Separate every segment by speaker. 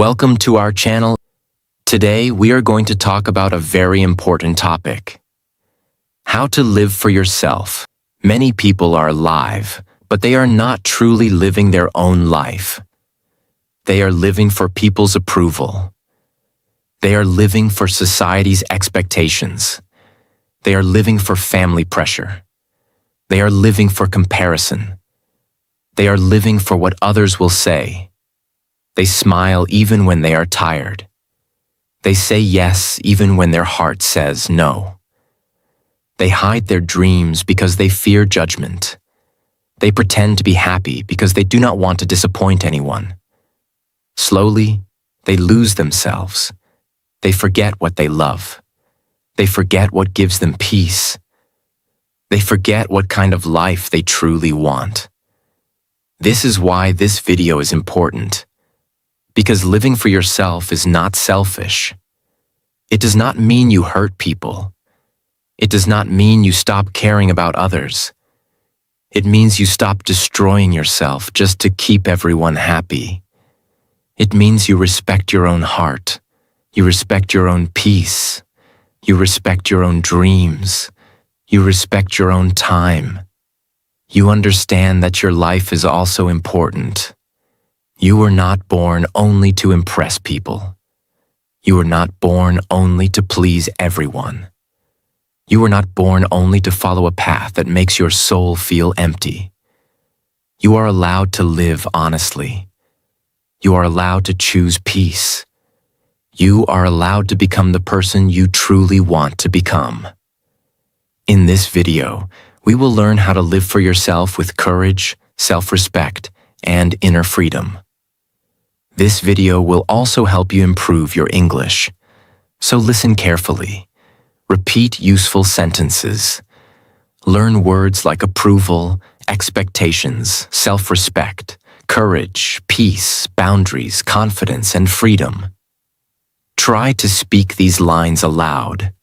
Speaker 1: Welcome to our channel. Today we are going to talk about a very important topic. How to live for yourself. Many people are alive, but they are not truly living their own life. They are living for people's approval. They are living for society's expectations. They are living for family pressure. They are living for comparison. They are living for what others will say. They smile even when they are tired. They say yes even when their heart says no. They hide their dreams because they fear judgment. They pretend to be happy because they do not want to disappoint anyone. Slowly, they lose themselves. They forget what they love. They forget what gives them peace. They forget what kind of life they truly want. This is why this video is important. Because living for yourself is not selfish. It does not mean you hurt people. It does not mean you stop caring about others. It means you stop destroying yourself just to keep everyone happy. It means you respect your own heart. You respect your own peace. You respect your own dreams. You respect your own time. You understand that your life is also important. You were not born only to impress people. You were not born only to please everyone. You were not born only to follow a path that makes your soul feel empty. You are allowed to live honestly. You are allowed to choose peace. You are allowed to become the person you truly want to become. In this video, we will learn how to live for yourself with courage, self-respect, and inner freedom. This video will also help you improve your English, so listen carefully. Repeat useful sentences. Learn words like approval, expectations, self-respect, courage, peace, boundaries, confidence, and freedom. Try to speak these lines aloud,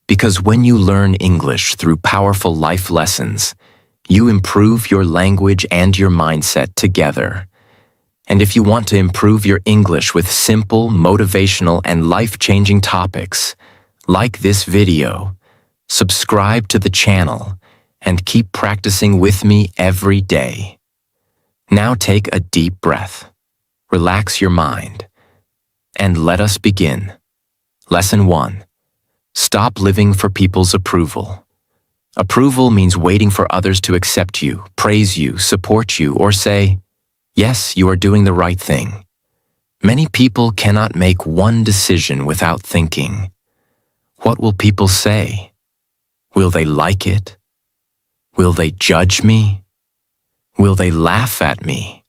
Speaker 1: because when you learn English through powerful life lessons, you improve your language and your mindset together. And if you want to improve your English with simple, motivational, and life-changing topics, like this video, subscribe to the channel, and keep practicing with me every day. Now take a deep breath, relax your mind, and let us begin. Lesson 1. Stop living for people's approval. Approval means waiting for others to accept you, praise you, support you, or say, "Yes, you are doing the right thing." Many people cannot make one decision without thinking, what will people say? Will they like it? Will they judge me? Will they laugh at me?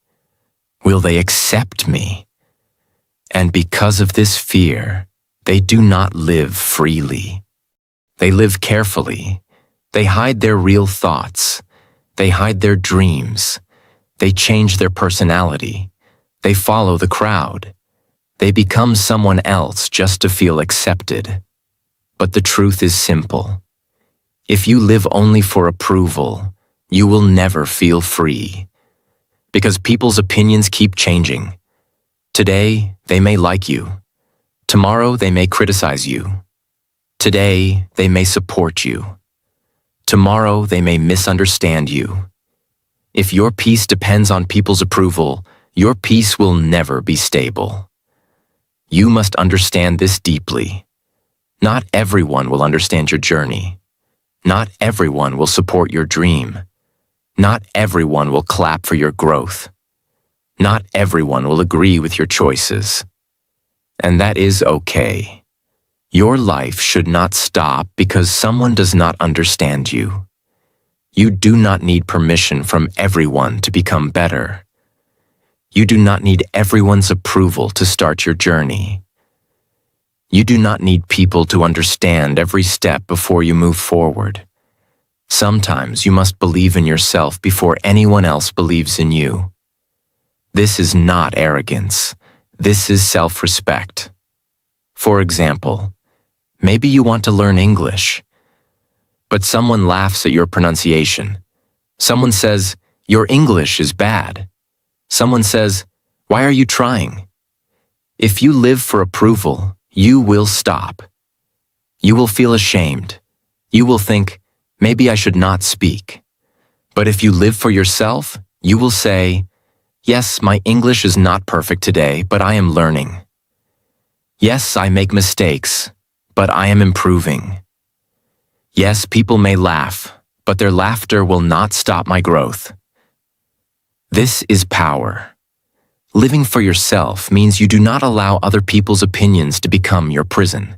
Speaker 1: Will they accept me? And because of this fear, they do not live freely. They live carefully. They hide their real thoughts. They hide their dreams. They change their personality. They follow the crowd. They become someone else just to feel accepted. But the truth is simple. If you live only for approval, you will never feel free. Because people's opinions keep changing. Today, they may like you. Tomorrow, they may criticize you. Today, they may support you. Tomorrow, they may misunderstand you. If your peace depends on people's approval, your peace will never be stable. You must understand this deeply. Not everyone will understand your journey. Not everyone will support your dream. Not everyone will clap for your growth. Not everyone will agree with your choices. And that is okay. Your life should not stop because someone does not understand you. You do not need permission from everyone to become better. You do not need everyone's approval to start your journey. You do not need people to understand every step before you move forward. Sometimes you must believe in yourself before anyone else believes in you. This is not arrogance. This is self-respect. For example, maybe you want to learn English, but someone laughs at your pronunciation. Someone says, "Your English is bad." Someone says, "Why are you trying?" If you live for approval, you will stop. You will feel ashamed. You will think, maybe I should not speak. But if you live for yourself, you will say, yes, my English is not perfect today, but I am learning. Yes, I make mistakes, but I am improving. Yes, people may laugh, but their laughter will not stop my growth. This is power. Living for yourself means you do not allow other people's opinions to become your prison.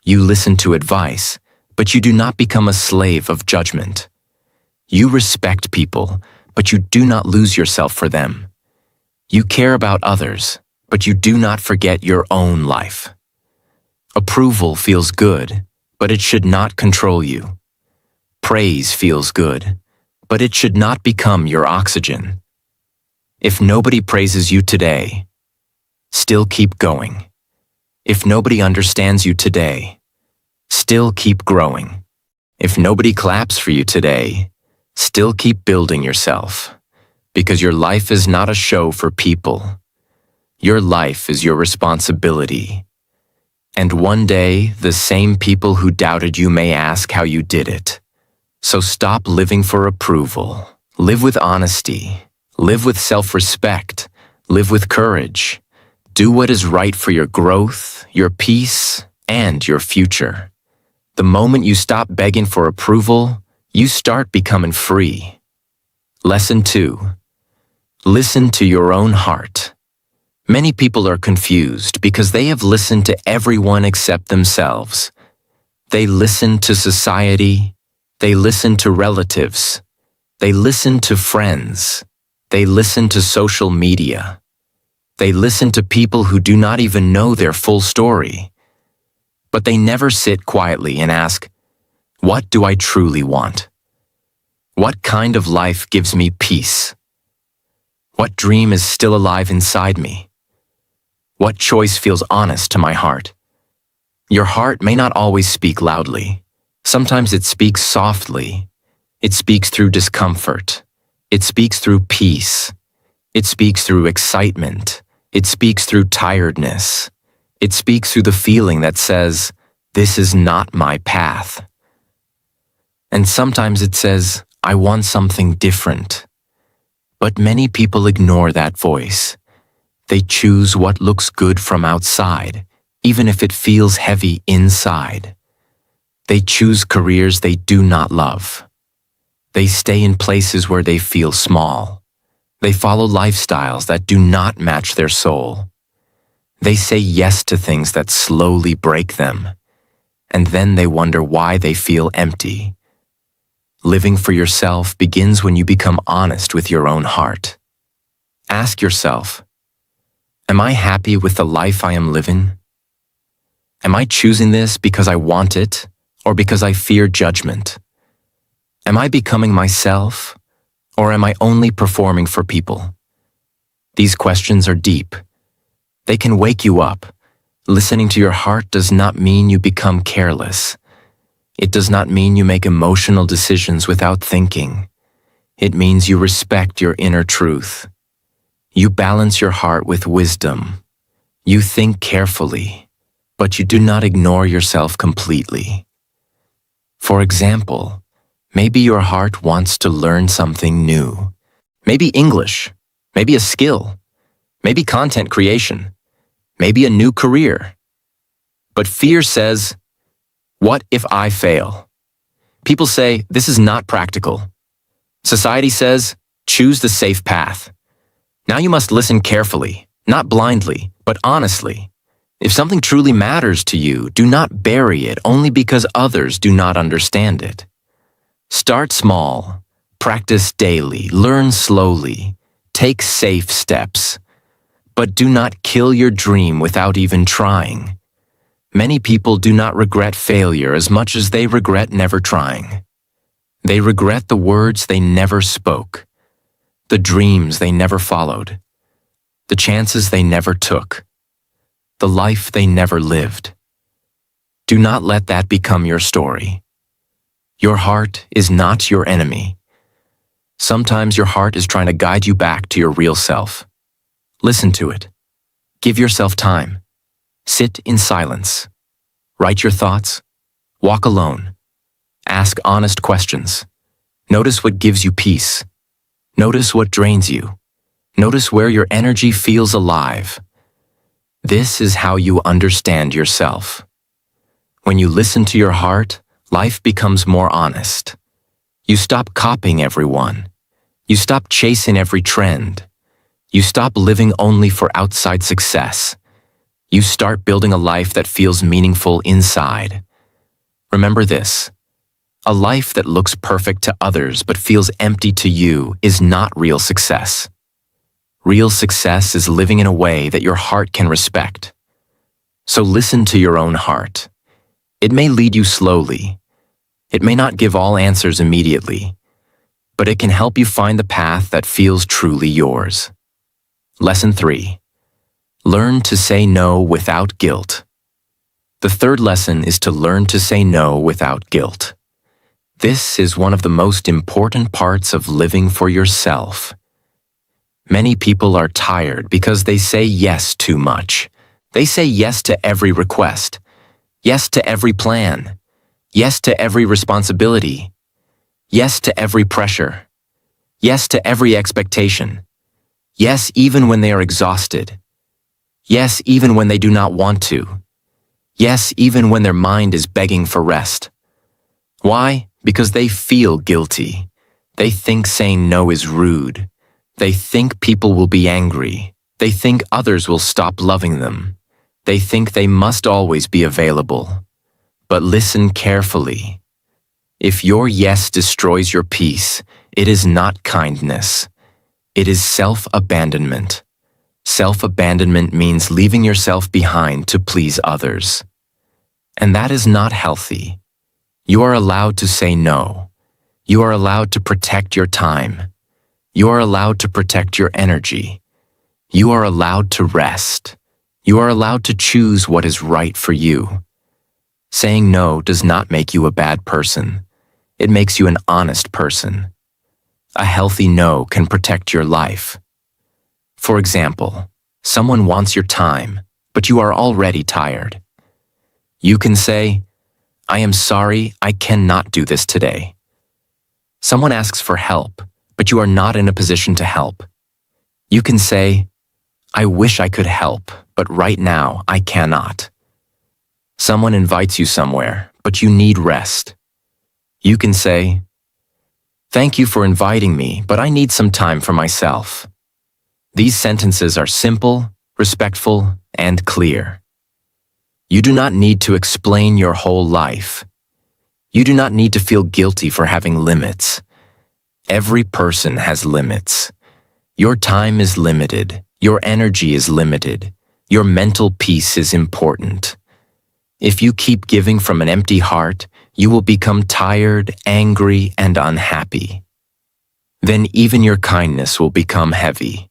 Speaker 1: You listen to advice, but you do not become a slave of judgment. You respect people, but you do not lose yourself for them. You care about others, but you do not forget your own life. Approval feels good, but it should not control you. Praise feels good, but it should not become your oxygen. If nobody praises you today, still keep going. If nobody understands you today, still keep growing. If nobody claps for you today, still keep building yourself. Because your life is not a show for people. Your life is your responsibility. And one day, the same people who doubted you may ask how you did it. So stop living for approval. Live with honesty. Live with self-respect. Live with courage. Do what is right for your growth, your peace, and your future. The moment you stop begging for approval, you start becoming free. Lesson 2. Listen to your own heart. Many people are confused because they have listened to everyone except themselves. They listen to society. They listen to relatives. They listen to friends. They listen to social media. They listen to people who do not even know their full story. But they never sit quietly and ask, what do I truly want? What kind of life gives me peace? What dream is still alive inside me? What choice feels honest to my heart? Your heart may not always speak loudly. Sometimes it speaks softly. It speaks through discomfort. It speaks through peace. It speaks through excitement. It speaks through tiredness. It speaks through the feeling that says, this is not my path. And sometimes it says, I want something different. But many people ignore that voice. They choose what looks good from outside, even if it feels heavy inside. They choose careers they do not love. They stay in places where they feel small. They follow lifestyles that do not match their soul. They say yes to things that slowly break them, and then they wonder why they feel empty. Living for yourself begins when you become honest with your own heart. Ask yourself, am I happy with the life I am living? Am I choosing this because I want it or because I fear judgment? Am I becoming myself or am I only performing for people? These questions are deep. They can wake you up. Listening to your heart does not mean you become careless. It does not mean you make emotional decisions without thinking. It means you respect your inner truth. You balance your heart with wisdom. You think carefully, but you do not ignore yourself completely. For example, maybe your heart wants to learn something new. Maybe English, maybe a skill, maybe content creation, maybe a new career. But fear says, what if I fail? People say, this is not practical. Society says, choose the safe path. Now you must listen carefully, not blindly, but honestly. If something truly matters to you, do not bury it only because others do not understand it. Start small, practice daily, learn slowly, take safe steps. But do not kill your dream without even trying. Many people do not regret failure as much as they regret never trying. They regret the words they never spoke, the dreams they never followed, the chances they never took, the life they never lived. Do not let that become your story. Your heart is not your enemy. Sometimes your heart is trying to guide you back to your real self. Listen to it. Give yourself time. Sit in silence. Write your thoughts. Walk alone. Ask honest questions. Notice what gives you peace. Notice what drains you. Notice where your energy feels alive. This is how you understand yourself. When you listen to your heart, life becomes more honest. You stop copying everyone. You stop chasing every trend. You stop living only for outside success. You start building a life that feels meaningful inside. Remember this: a life that looks perfect to others but feels empty to you is not real success. Real success is living in a way that your heart can respect. So listen to your own heart. It may lead you slowly. It may not give all answers immediately, but it can help you find the path that feels truly yours. Lesson 3. Learn to say no without guilt. The third lesson is to learn to say no without guilt. This is one of the most important parts of living for yourself. Many people are tired because they say yes too much. They say yes to every request, yes to every plan, yes to every responsibility, yes to every pressure, yes to every expectation, yes even when they are exhausted, yes even when they do not want to, yes even when their mind is begging for rest. Why? Because they feel guilty. They think saying no is rude. They think people will be angry. They think others will stop loving them. They think they must always be available. But listen carefully. If your yes destroys your peace, it is not kindness. It is self-abandonment. Self-abandonment means leaving yourself behind to please others. And that is not healthy. You are allowed to say no. You are allowed to protect your time. You are allowed to protect your energy. You are allowed to rest. You are allowed to choose what is right for you. Saying no does not make you a bad person. It makes you an honest person. A healthy no can protect your life. For example, someone wants your time, but you are already tired. You can say, "I am sorry, I cannot do this today." Someone asks for help, but you are not in a position to help. You can say, "I wish I could help, but right now I cannot." Someone invites you somewhere, but you need rest. You can say, "Thank you for inviting me, but I need some time for myself." These sentences are simple, respectful, and clear. You do not need to explain your whole life. You do not need to feel guilty for having limits. Every person has limits. Your time is limited. Your energy is limited. Your mental peace is important. If you keep giving from an empty heart, you will become tired, angry, and unhappy. Then even your kindness will become heavy.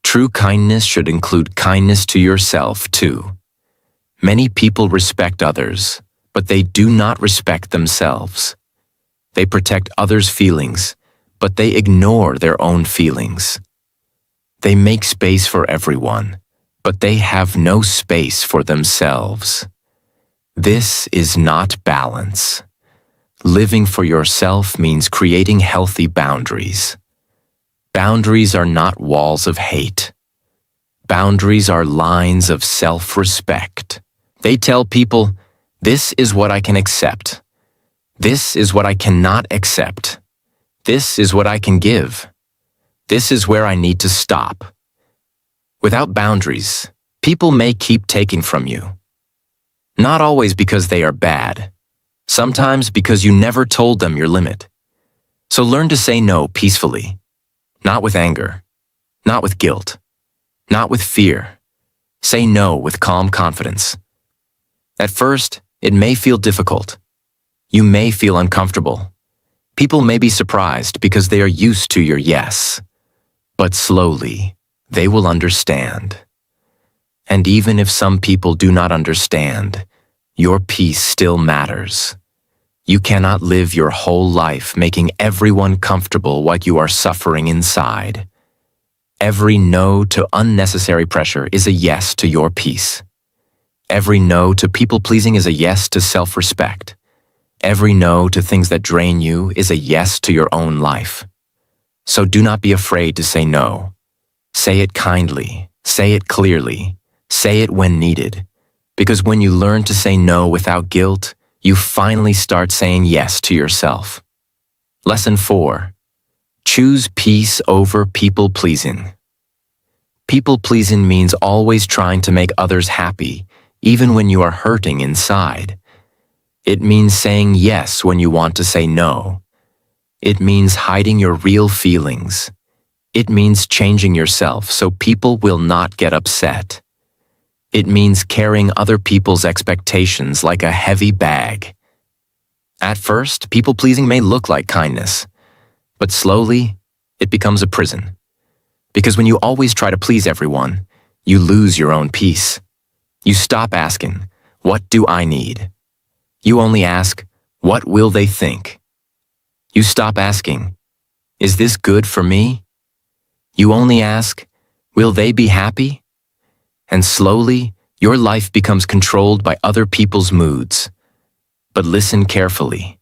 Speaker 1: True kindness should include kindness to yourself, too. Many people respect others, but they do not respect themselves. They protect others' feelings, but they ignore their own feelings. They make space for everyone, but they have no space for themselves. This is not balance. Living for yourself means creating healthy boundaries. Boundaries are not walls of hate. Boundaries are lines of self-respect. They tell people, "This is what I can accept. This is what I cannot accept. This is what I can give. This is where I need to stop." Without boundaries, people may keep taking from you. Not always because they are bad. Sometimes because you never told them your limit. So learn to say no peacefully. Not with anger. Not with guilt. Not with fear. Say no with calm confidence. At first, it may feel difficult. You may feel uncomfortable. People may be surprised because they are used to your yes. But slowly, they will understand. And even if some people do not understand, your peace still matters. You cannot live your whole life making everyone comfortable while you are suffering inside. Every no to unnecessary pressure is a yes to your peace. Every no to people-pleasing is a yes to self-respect. Every no to things that drain you is a yes to your own life. So do not be afraid to say no. Say it kindly. Say it clearly. Say it when needed. Because when you learn to say no without guilt, you finally start saying yes to yourself. Lesson 4. Choose peace over people-pleasing. People-pleasing means always trying to make others happy, even when you are hurting inside. It means saying yes when you want to say no. It means hiding your real feelings. It means changing yourself so people will not get upset. It means carrying other people's expectations like a heavy bag. At first, people-pleasing may look like kindness, but slowly, it becomes a prison. Because when you always try to please everyone, you lose your own peace. You stop asking, "What do I need?" You only ask, "What will they think?" You stop asking, "Is this good for me?" You only ask, "Will they be happy?" And slowly, your life becomes controlled by other people's moods. But listen carefully.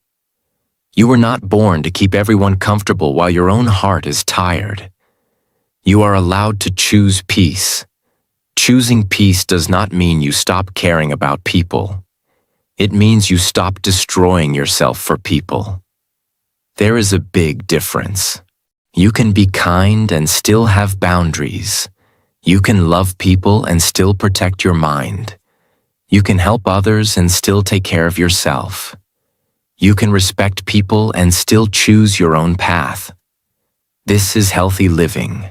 Speaker 1: You were not born to keep everyone comfortable while your own heart is tired. You are allowed to choose peace. Choosing peace does not mean you stop caring about people. It means you stop destroying yourself for people. There is a big difference. You can be kind and still have boundaries. You can love people and still protect your mind. You can help others and still take care of yourself. You can respect people and still choose your own path. This is healthy living.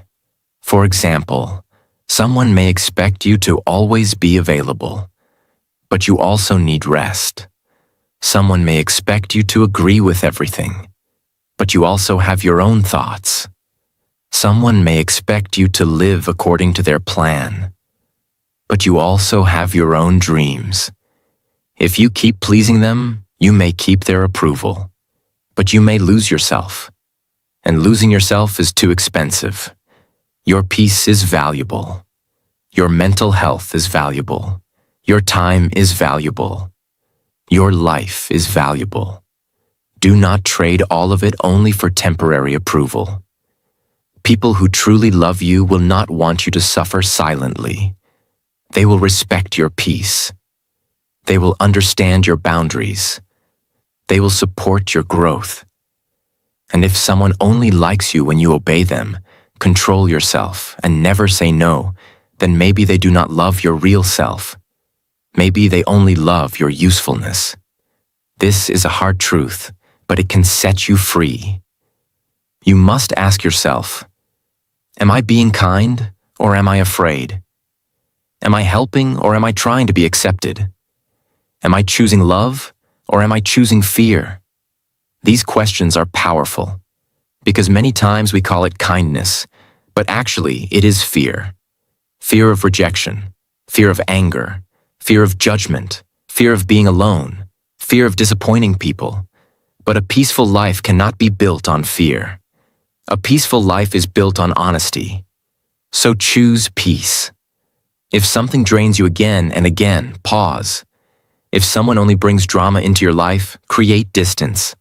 Speaker 1: For example, someone may expect you to always be available, but you also need rest. Someone may expect you to agree with everything, but you also have your own thoughts. Someone may expect you to live according to their plan, but you also have your own dreams. If you keep pleasing them, you may keep their approval, but you may lose yourself. And losing yourself is too expensive. Your peace is valuable. Your mental health is valuable. Your time is valuable. Your life is valuable. Do not trade all of it only for temporary approval. People who truly love you will not want you to suffer silently. They will respect your peace. They will understand your boundaries. They will support your growth. And if someone only likes you when you obey them, control yourself, and never say no, then maybe they do not love your real self. Maybe they only love your usefulness. This is a hard truth, but it can set you free. You must ask yourself, am I being kind, or am I afraid? Am I helping, or am I trying to be accepted? Am I choosing love, or am I choosing fear? These questions are powerful, because many times we call it kindness, but actually it is fear. Fear of rejection, fear of anger, fear of judgment, fear of being alone, fear of disappointing people. But a peaceful life cannot be built on fear. A peaceful life is built on honesty. So choose peace. If something drains you again and again, pause. If someone only brings drama into your life, create distance.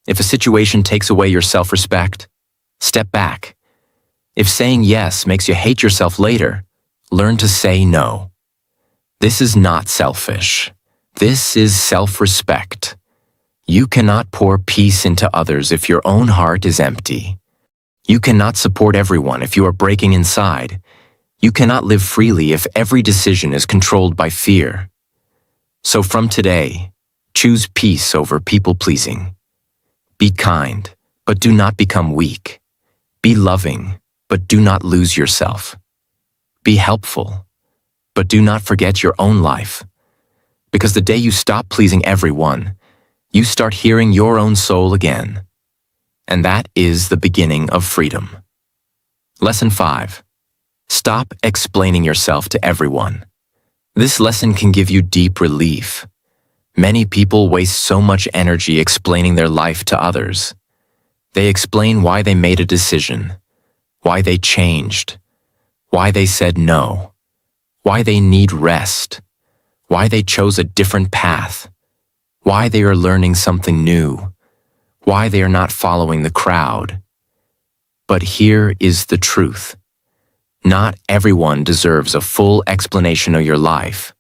Speaker 1: If a situation takes away your self-respect, step back. If saying yes makes you hate yourself later, learn to say no. This is not selfish. This is self-respect. You cannot pour peace into others if your own heart is empty. You cannot support everyone if you are breaking inside. You cannot live freely if every decision is controlled by fear. So from today, choose peace over people-pleasing. Be kind, but do not become weak. Be loving, but do not lose yourself. Be helpful, but do not forget your own life. Because the day you stop pleasing everyone, you start hearing your own soul again. And that is the beginning of freedom. Lesson 5. Stop explaining yourself to everyone. This lesson can give you deep relief. Many people waste so much energy explaining their life to others. They explain why they made a decision, why they changed, why they said no, why they need rest, why they chose a different path, why they are learning something new, why they are not following the crowd. But here is the truth. Not everyone deserves a full explanation of your life.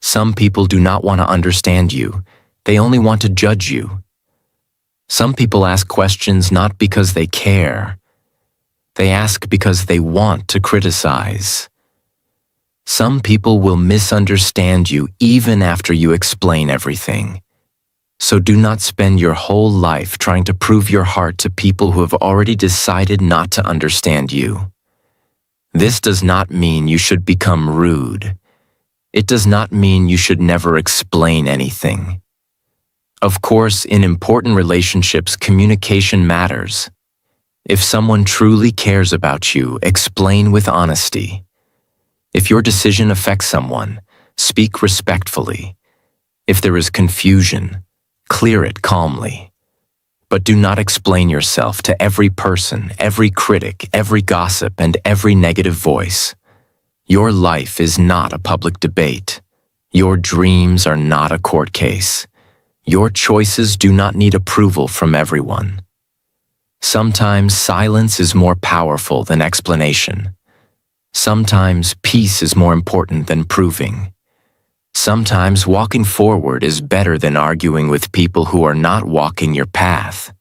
Speaker 1: Some people do not want to understand you. They only want to judge you. Some people ask questions not because they care. They ask because they want to criticize. Some people will misunderstand you even after you explain everything. So do not spend your whole life trying to prove your heart to people who have already decided not to understand you. This does not mean you should become rude. It does not mean you should never explain anything. Of course, in important relationships, communication matters. If someone truly cares about you, explain with honesty. If your decision affects someone, speak respectfully. If there is confusion, clear it calmly. But do not explain yourself to every person, every critic, every gossip, and every negative voice. Your life is not a public debate. Your dreams are not a court case. Your choices do not need approval from everyone. Sometimes silence is more powerful than explanation. Sometimes peace is more important than proving. Sometimes walking forward is better than arguing with people who are not walking your path.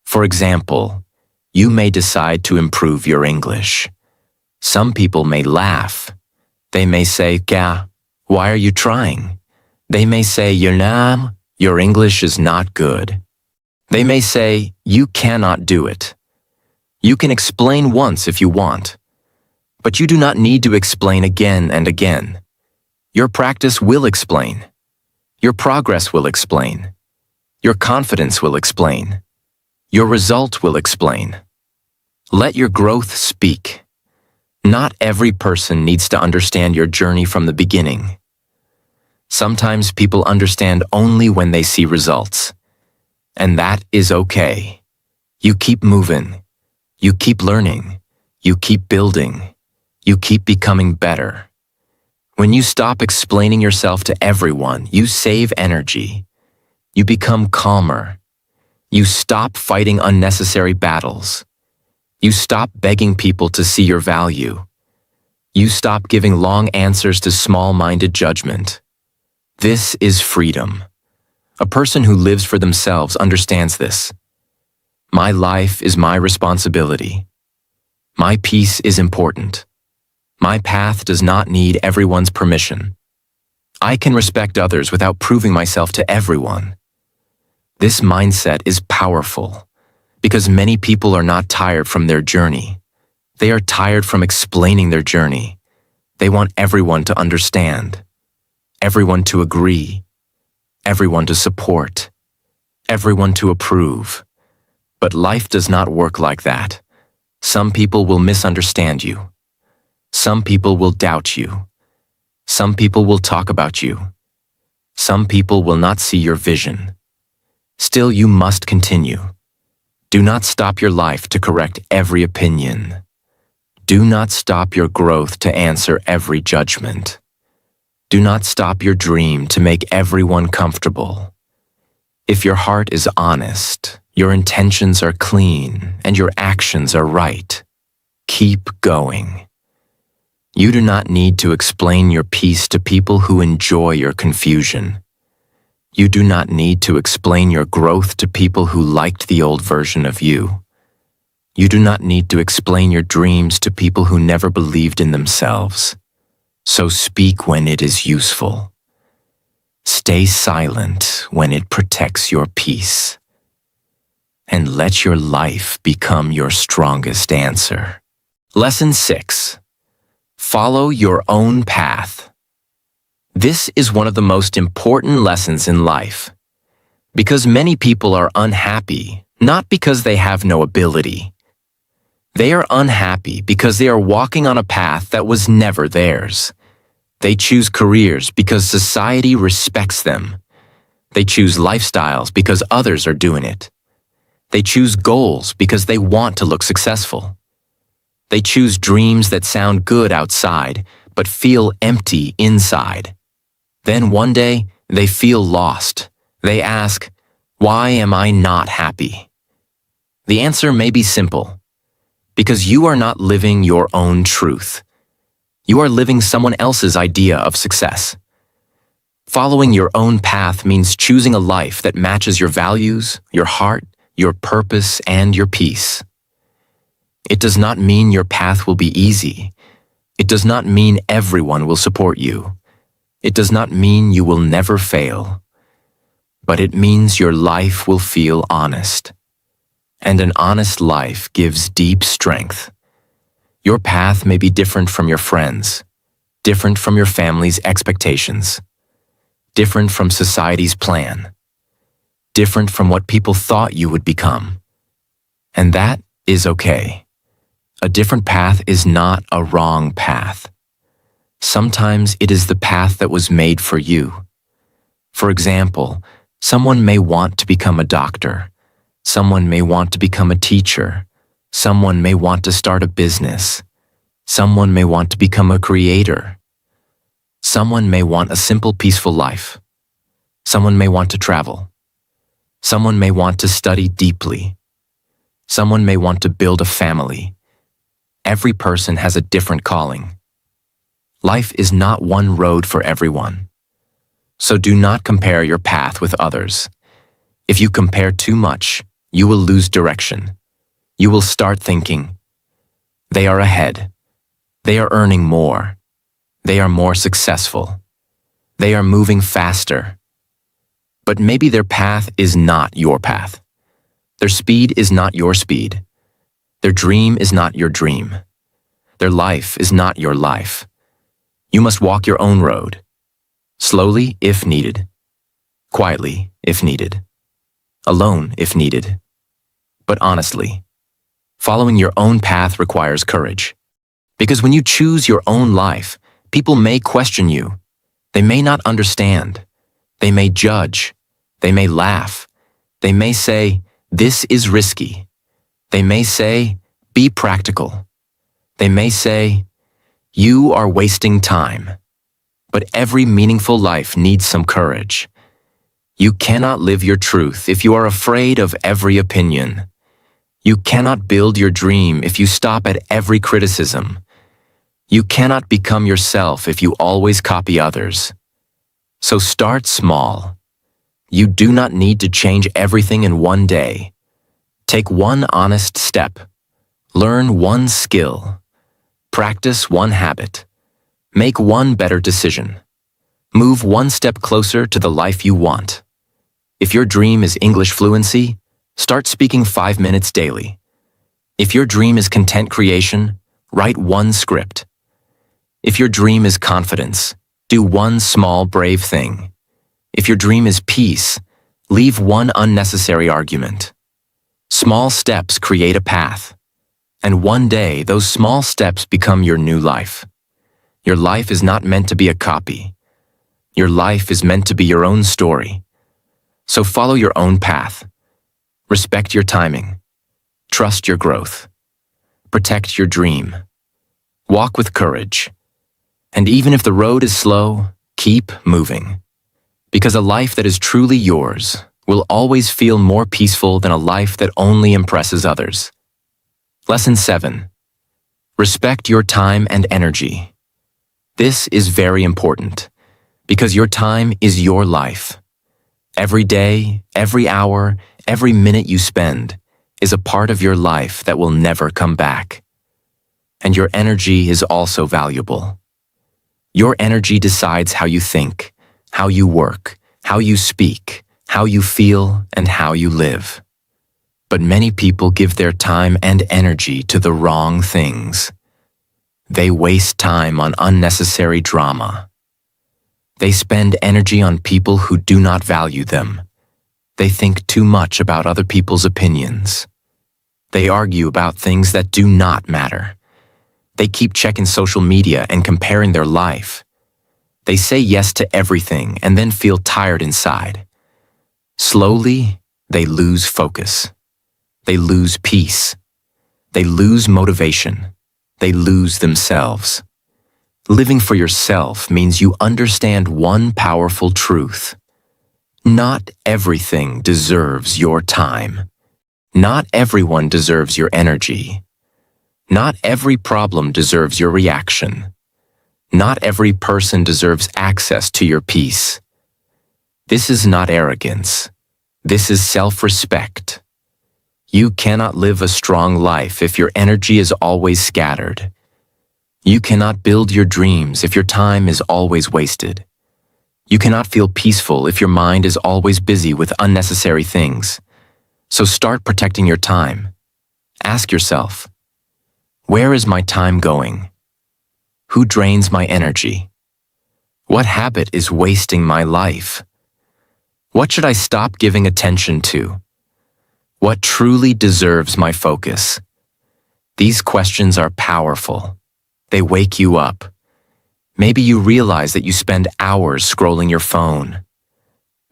Speaker 1: For example, you may decide to improve your English. Some people may laugh. They may say, "Gah, why are you trying?" They may say, your English is not good." They may say, "You cannot do it." You can explain once if you want, but you do not need to explain again and again. Your practice will explain. Your progress will explain. Your confidence will explain. Your result will explain. Let your growth speak. Not every person needs to understand your journey from the beginning. Sometimes people understand only when they see results. And that is okay. You keep moving. You keep learning. You keep building. You keep becoming better. When you stop explaining yourself to everyone, you save energy. You become calmer. You stop fighting unnecessary battles. You stop begging people to see your value. You stop giving long answers to small-minded judgment. This is freedom. A person who lives for themselves understands this. My life is my responsibility. My peace is important. My path does not need everyone's permission. I can respect others without proving myself to everyone. This mindset is powerful because many people are not tired from their journey. They are tired from explaining their journey. They want everyone to understand, everyone to agree, everyone to support, everyone to approve. But life does not work like that. Some people will misunderstand you. Some people will doubt you. Some people will talk about you. Some people will not see your vision. Still, you must continue. Do not stop your life to correct every opinion. Do not stop your growth to answer every judgment. Do not stop your dream to make everyone comfortable. If your heart is honest, your intentions are clean, and your actions are right, keep going. You do not need to explain your peace to people who enjoy your confusion. You do not need to explain your growth to people who liked the old version of you. You do not need to explain your dreams to people who never believed in themselves. So speak when it is useful. Stay silent when it protects your peace. And let your life become your strongest answer. Lesson 6. Follow your own path. This is one of the most important lessons in life. Because many people are unhappy, not because they have no ability. They are unhappy because they are walking on a path that was never theirs. They choose careers because society respects them. They choose lifestyles because others are doing it. They choose goals because they want to look successful. They choose They choose dreams that sound good outside, but feel empty inside. Then one day, they feel lost. They ask, "Why am I not happy?" The answer may be simple. Because you are not living your own truth. You are living someone else's idea of success. Following your own path means choosing a life that matches your values, your heart, your purpose, and your peace. It does not mean your path will be easy. It does not mean everyone will support you. It does not mean you will never fail. But it means your life will feel honest. And an honest life gives deep strength. Your path may be different from your friends, different from your family's expectations, different from society's plan, different from what people thought you would become. And that is okay. A different path is not a wrong path. Sometimes it is the path that was made for you. For example, someone may want to become a doctor. Someone may want to become a teacher. Someone may want to start a business. Someone may want to become a creator. Someone may want a simple, peaceful life. Someone may want to travel. Someone may want to study deeply. Someone may want to build a family. Every person has a different calling. Life is not one road for everyone. So do not compare your path with others. If you compare too much, you will lose direction. You will start thinking, "They are ahead. They are earning more. They are more successful. They are moving faster." But maybe their path is not your path. Their speed is not your speed. Their dream is not your dream. Their life is not your life. You must walk your own road. Slowly if needed. Quietly if needed. Alone if needed. But honestly, following your own path requires courage. Because when you choose your own life, people may question you. They may not understand. They may judge. They may laugh. They may say, "This is risky." They may say, "Be practical." They may say, "You are wasting time." But every meaningful life needs some courage. You cannot live your truth if you are afraid of every opinion. You cannot build your dream if you stop at every criticism. You cannot become yourself if you always copy others. So start small. You do not need to change everything in one day. Take one honest step. Learn one skill. Practice one habit. Make one better decision. Move one step closer to the life you want. If your dream is English fluency, start speaking 5 minutes daily. If your dream is content creation, write one script. If your dream is confidence, do one small brave thing. If your dream is peace, leave one unnecessary argument. Small steps create a path. And one day, those small steps become your new life. Your life is not meant to be a copy. Your life is meant to be your own story. So follow your own path. Respect your timing. Trust your growth. Protect your dream. Walk with courage. And even if the road is slow, keep moving. Because a life that is truly yours will always feel more peaceful than a life that only impresses others. Lesson 7. Respect your time and energy. This is very important because your time is your life. Every day, every hour, every minute you spend is a part of your life that will never come back. And your energy is also valuable. Your energy decides how you think, how you work, how you speak, how you feel, and how you live. But many people give their time and energy to the wrong things. They waste time on unnecessary drama. They spend energy on people who do not value them. They think too much about other people's opinions. They argue about things that do not matter. They keep checking social media and comparing their life. They say yes to everything and then feel tired inside. Slowly, they lose focus. They lose peace. They lose motivation. they lose themselves. Living for yourself means you understand one powerful truth. Not everything deserves your time. Not everyone deserves your energy. Not every problem deserves your reaction. Not every person deserves access to your peace. This is not arrogance. This is self-respect. You cannot live a strong life if your energy is always scattered. You cannot build your dreams if your time is always wasted. You cannot feel peaceful if your mind is always busy with unnecessary things. So start protecting your time. Ask yourself, where is my time going? Who drains my energy? What habit is wasting my life? What should I stop giving attention to? What truly deserves my focus? These questions are powerful. They wake you up. Maybe you realize that you spend hours scrolling your phone.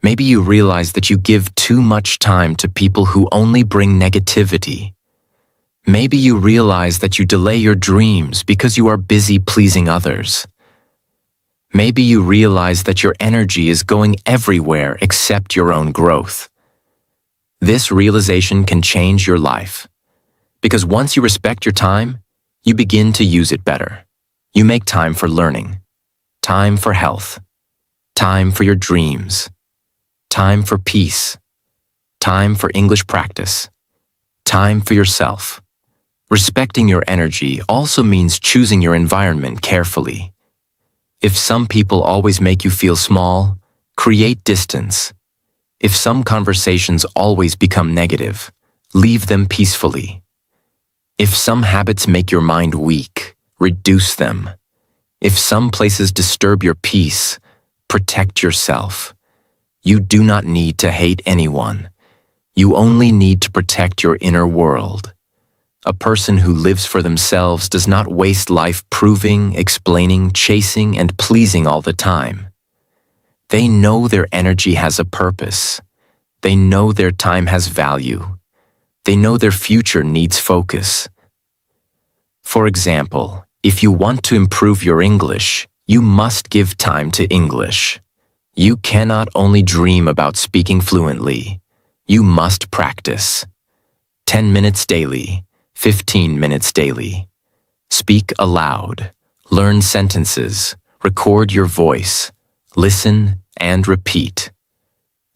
Speaker 1: Maybe you realize that you give too much time to people who only bring negativity. Maybe you realize that you delay your dreams because you are busy pleasing others. Maybe you realize that your energy is going everywhere except your own growth. This realization can change your life. Because once you respect your time, you begin to use it better. You make time for learning, time for health, time for your dreams, time for peace, time for English practice, time for yourself. Respecting your energy also means choosing your environment carefully. If some people always make you feel small, create distance. If some conversations always become negative, leave them peacefully. If some habits make your mind weak, reduce them. If some places disturb your peace, protect yourself. You do not need to hate anyone. You only need to protect your inner world. A person who lives for themselves does not waste life proving, explaining, chasing, and pleasing all the time. They know their energy has a purpose. They know their time has value. They know their future needs focus. For example, if you want to improve your English, you must give time to English. You cannot only dream about speaking fluently. You must practice. 10 minutes daily. 15 minutes daily. Speak aloud. Learn sentences. Record your voice. Listen and repeat.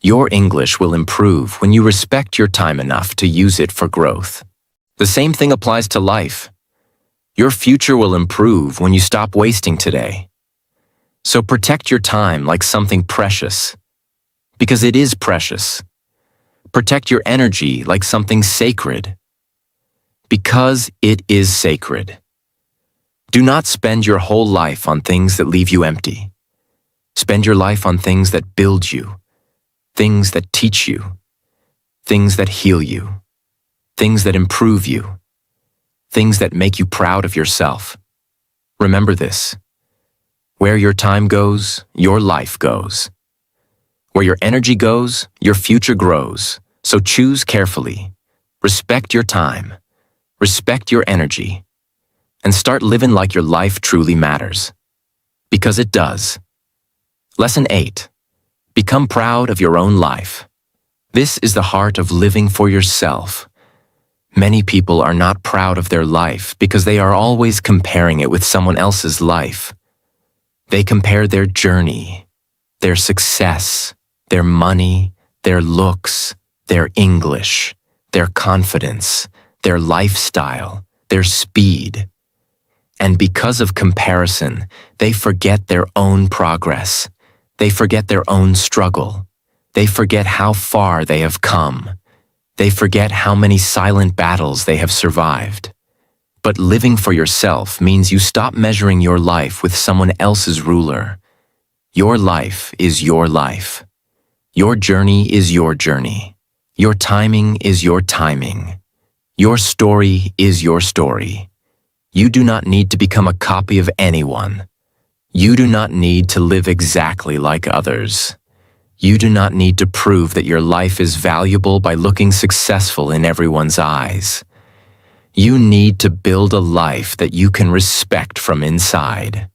Speaker 1: Your English will improve when you respect your time enough to use it for growth. The same thing applies to life. Your future will improve when you stop wasting today. So protect your time like something precious, because it is precious. Protect your energy like something sacred, because it is sacred. Do not spend your whole life on things that leave you empty. Spend your life on things that build you, things that teach you, things that heal you, things that improve you, things that make you proud of yourself. Remember this. Where your time goes, your life goes. Where your energy goes, your future grows. So choose carefully. Respect your time. Respect your energy. And start living like your life truly matters. Because it does. Lesson 8. Become proud of your own life. This is the heart of living for yourself. Many people are not proud of their life because they are always comparing it with someone else's life. They compare their journey, their success, their money, their looks, their English, their confidence, their lifestyle, their speed. And because of comparison, they forget their own progress. They forget their own struggle. They forget how far they have come. They forget how many silent battles they have survived. But living for yourself means you stop measuring your life with someone else's ruler. Your life is your life. Your journey is your journey. Your timing is your timing. Your story is your story. You do not need to become a copy of anyone. You do not need to live exactly like others. You do not need to prove that your life is valuable by looking successful in everyone's eyes. You need to build a life that you can respect from inside.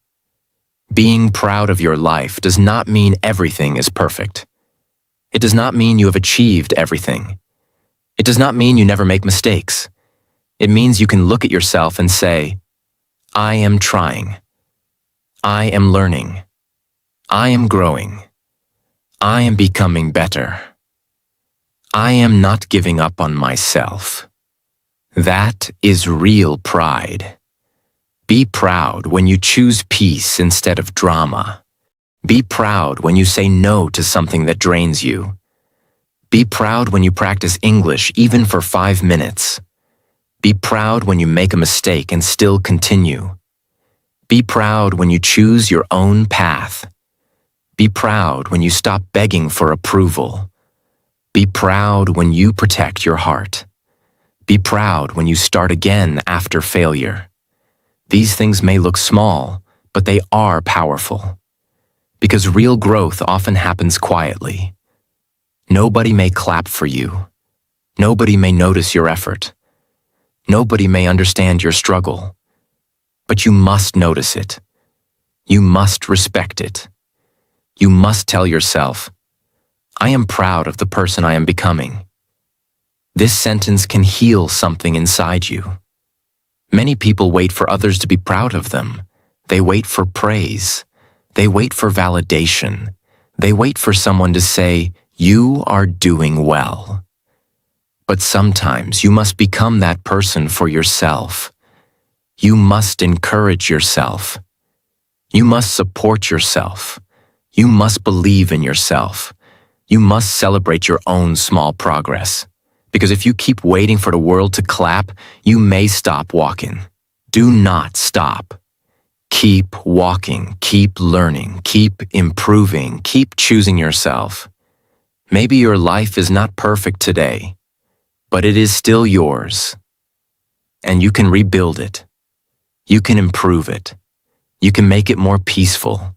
Speaker 1: Being proud of your life does not mean everything is perfect. It does not mean you have achieved everything. It does not mean you never make mistakes. It means you can look at yourself and say, I am trying. I am learning. I am growing. I am becoming better. I am not giving up on myself. That is real pride. Be proud when you choose peace instead of drama. Be proud when you say no to something that drains you. Be proud when you practice English even for 5 minutes. Be proud when you make a mistake and still continue. Be proud when you choose your own path. Be proud when you stop begging for approval. Be proud when you protect your heart. Be proud when you start again after failure. These things may look small, but they are powerful. Because real growth often happens quietly. Nobody may clap for you. Nobody may notice your effort. Nobody may understand your struggle. But you must notice it. You must respect it. You must tell yourself, I am proud of the person I am becoming. This sentence can heal something inside you. Many people wait for others to be proud of them. They wait for praise. They wait for validation. They wait for someone to say, you are doing well. But sometimes you must become that person for yourself. You must encourage yourself. You must support yourself. You must believe in yourself. You must celebrate your own small progress. Because if you keep waiting for the world to clap, you may stop walking. Do not stop. Keep walking, keep learning, keep improving, keep choosing yourself. Maybe your life is not perfect today, but it is still yours. And you can rebuild it. You can improve it. You can make it more peaceful.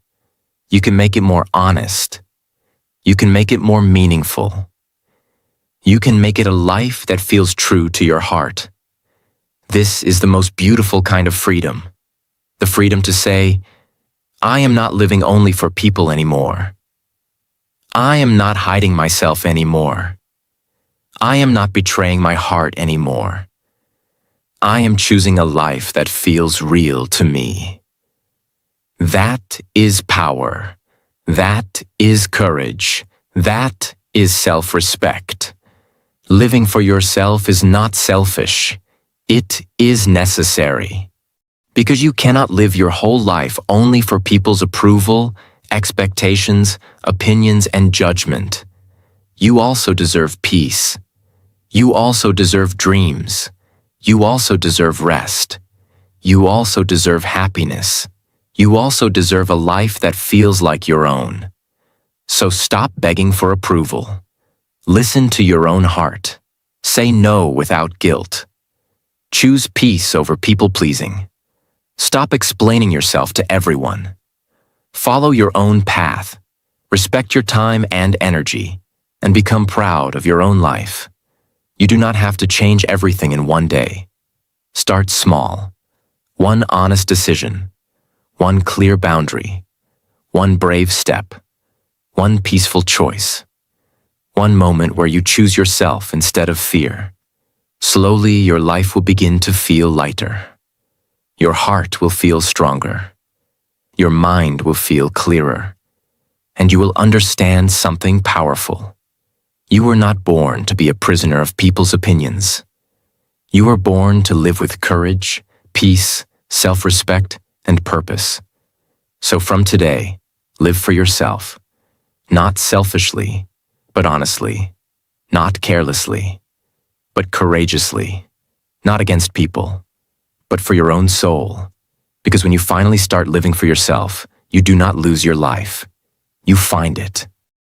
Speaker 1: You can make it more honest. You can make it more meaningful. You can make it a life that feels true to your heart. This is the most beautiful kind of freedom. The freedom to say, I am not living only for people anymore. I am not hiding myself anymore. I am not betraying my heart anymore. I am choosing a life that feels real to me. That is power. That is courage. That is self-respect. Living for yourself is not selfish. It is necessary. Because you cannot live your whole life only for people's approval, expectations, opinions, and judgment. You also deserve peace. You also deserve dreams. You also deserve rest. You also deserve happiness. You also deserve a life that feels like your own. So stop begging for approval. Listen to your own heart. Say no without guilt. Choose peace over people-pleasing. Stop explaining yourself to everyone. Follow your own path. Respect your time and energy, and become proud of your own life. You do not have to change everything in one day. Start small. One honest decision. One clear boundary. One brave step. One peaceful choice. One moment where you choose yourself instead of fear. Slowly, your life will begin to feel lighter. Your heart will feel stronger. Your mind will feel clearer. And you will understand something powerful. You were not born to be a prisoner of people's opinions. You were born to live with courage, peace, self-respect, and purpose. So from today, live for yourself. Not selfishly, but honestly. Not carelessly, but courageously. Not against people, but for your own soul. Because when you finally start living for yourself, you do not lose your life. You find it.